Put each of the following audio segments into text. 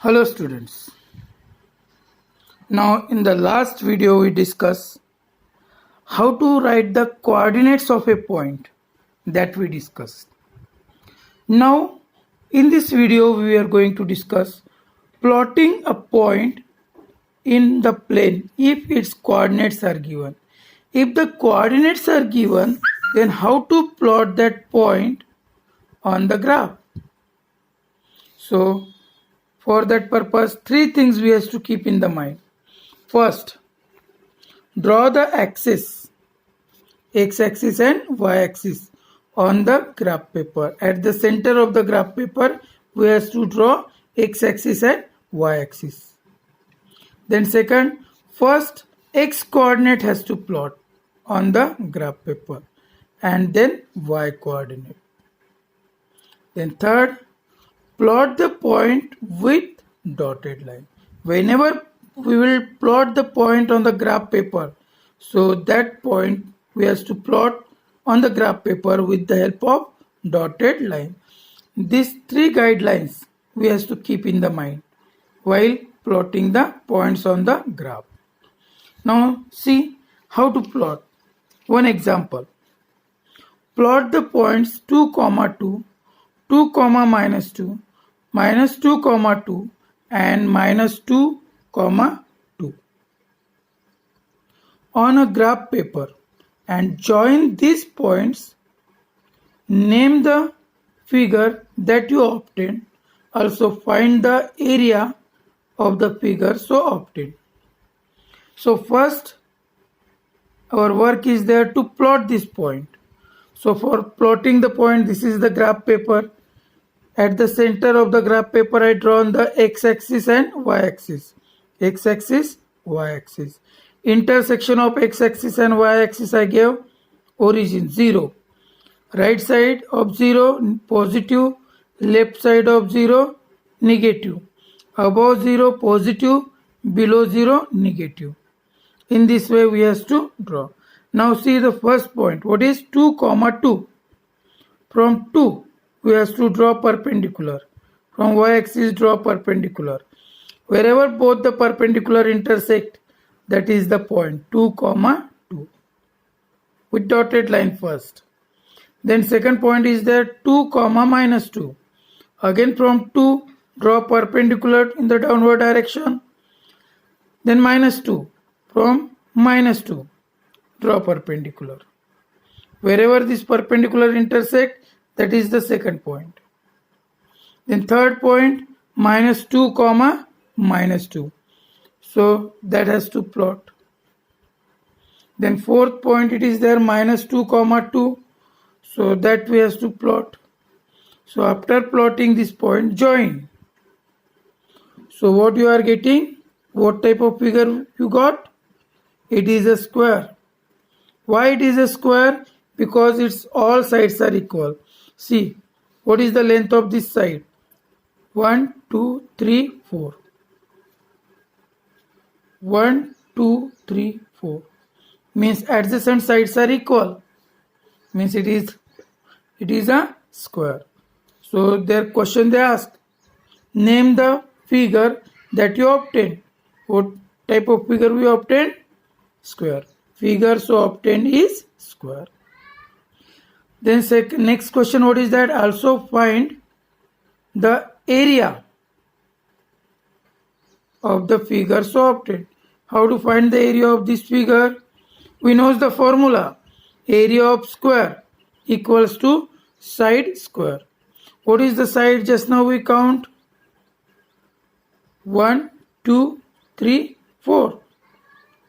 Hello students. Now in the last video we discussed how to write the coordinates of a point that we discussed. Now in this video we are going to discuss plotting a point in the plane if its coordinates are given. If the coordinates are given, then how to plot that point on the graph. So for that purpose, three things we have to keep in the mind. First, draw the axis, x-axis and y-axis on the graph paper. At the center of the graph paper, we have to draw x-axis and y-axis. Then second, first x coordinate has to plot on the graph paper and then y coordinate. Then third, plot the point with dotted line. Whenever we will plot the point on the graph paper, so that point we have to plot on the graph paper with the help of dotted line. These three guidelines we have to keep in the mind while plotting the points on the graph. Now see how to plot. One example. Plot the points 2, 2, 2, -2, -2, 2 and -2, 2 on a graph paper and join these points. Name the figure that you obtained. Also find the area of the figure so obtained. So first our work is there to plot this point. So for plotting the point, this is the graph paper. At the center of the graph paper, I drawn the x-axis and y-axis. X-axis, y-axis. Intersection of x-axis and y-axis I gave origin 0. Right side of 0 positive, left side of 0 negative. Above 0 positive, below 0 negative. In this way we have to draw. Now see the first point. What is 2, 2? From 2 we have to draw perpendicular. From y-axis draw perpendicular. Wherever both the perpendicular intersect, that is the point 2, 2 with dotted line first. Then second point is there 2, -2. Again from 2 draw perpendicular in the downward direction. Then -2. From -2 draw perpendicular. Wherever this perpendicular intersect, that is the second point. Then third point -2, -2. So that has to plot. Then fourth point it is there -2, 2. So that we have to plot. So after plotting this point, join. So what you are getting? What type of figure you got? It is a square. Why it is a square? Because its all sides are equal. See, what is the length of this side? 1, 2, 3, 4. 1, 2, 3, 4. Means adjacent sides are equal. Means it is a square. So their question they ask, name the figure that you obtained. What type of figure we obtained? Square. Figure so obtained is square. Then next question, what is that? Also find the area of the figure so obtained. How to find the area of this figure? We know the formula. Area of square equals to side square. What is the side? Just now we count 1, 2, 3, 4.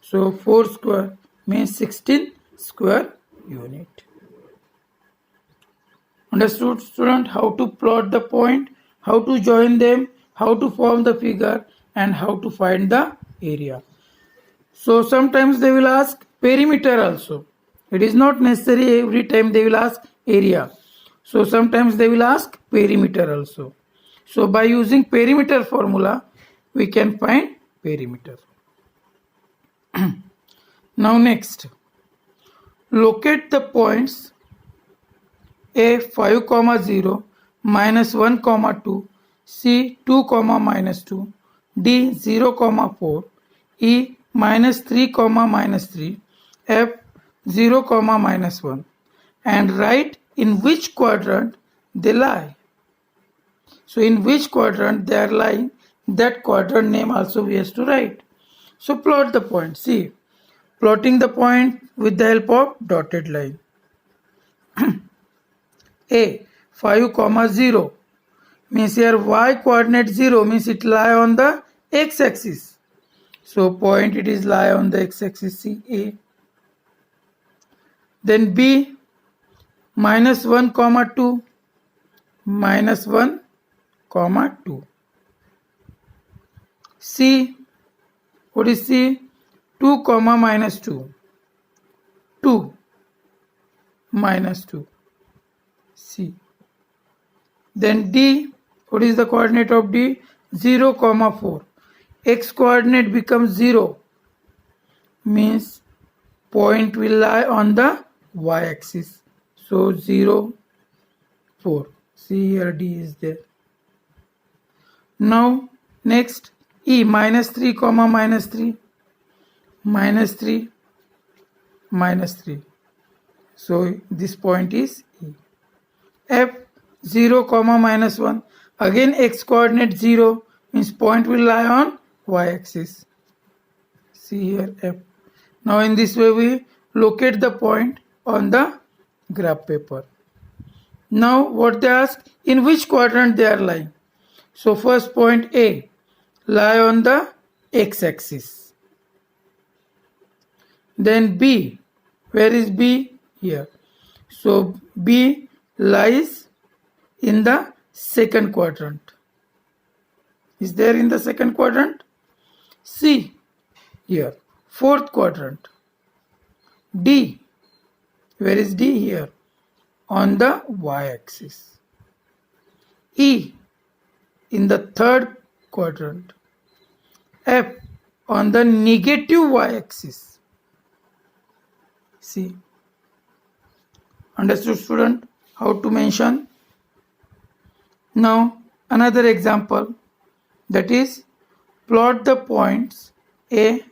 So 4 square means 16 square unit. Understood, student? How to plot the point, how to join them, how to form the figure, and how to find the area. So sometimes they will ask perimeter also. It is not necessary every time they will ask area. So sometimes they will ask perimeter also. So by using perimeter formula, we can find perimeter. Now next, locate the points A 5, 0, -1, 2, C 2 comma minus 2, D 0 comma 4, E minus 3 comma minus 3, F 0 comma minus 1, and write in which quadrant they lie. So in which quadrant they are lying, that quadrant name also we have to write. So plot the point. See, plotting the point with the help of dotted line. A 5 comma 0 means here y coordinate 0 means it lie on the x-axis. So point it is lie on the x-axis, see A. Then B minus 1 comma 2, minus 1 comma 2. C, what is C? 2 comma minus 2, 2 minus 2, C. Then D, what is the coordinate of D? 0 comma 4. X coordinate becomes 0 means point will lie on the y-axis. So 0, 4. See here D is there. Now next E minus 3 comma minus 3, minus 3, minus 3. So this point is E. F 0 comma minus 1. Again x coordinate 0 means point will lie on y-axis. See here F. Now in this way we locate the point on the graph paper. Now what they ask, in which quadrant they are lying. So first point A lie on the x-axis. Then B, where is B? Here. So B lies in the second quadrant. Is there in the second quadrant? C, here, fourth quadrant. D, where is D? Here, on the y-axis. E, in the third quadrant. F, on the negative y-axis. See, understood student how to mention? Now another example, that is plot the points A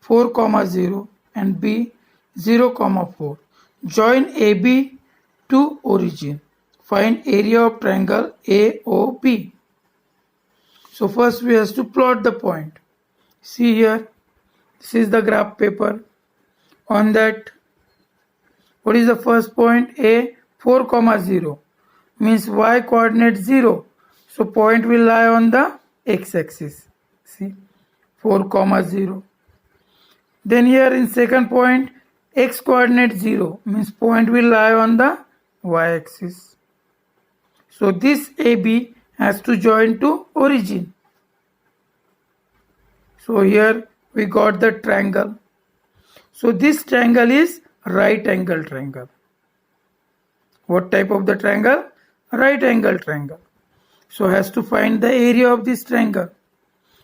4 comma 0 and B 0 comma 4. Join AB to origin. Find area of triangle AOB. So first we have to plot the point. See here, this is the graph paper. On that, what is the first point? A 4 comma 0 means y coordinate 0. So point will lie on the x-axis. See, 4 comma 0. Then here in second point, x coordinate 0 means point will lie on the y-axis. So this AB has to join to origin. So here we got the triangle. So this triangle is right angle triangle. What type of the triangle? Right angle triangle. So has to find the area of this triangle.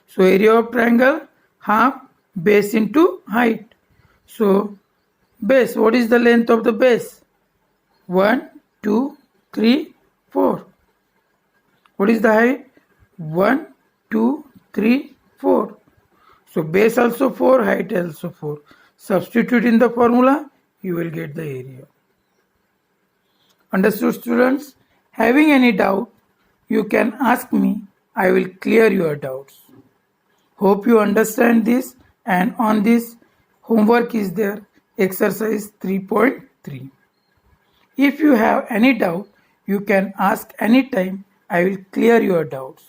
So area of triangle, half base into height. So base, what is the length of the base? 1, 2, 3, 4. What is the height? 1, 2, 3, 4. So base also 4, height also 4. Substitute in the formula, you will get the area. Understood students? Having any doubt, you can ask me. I will clear your doubts. Hope you understand this, and on this homework is there, exercise 3.3. If you have any doubt, you can ask anytime. I will clear your doubts.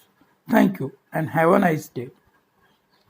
Thank you and have a nice day.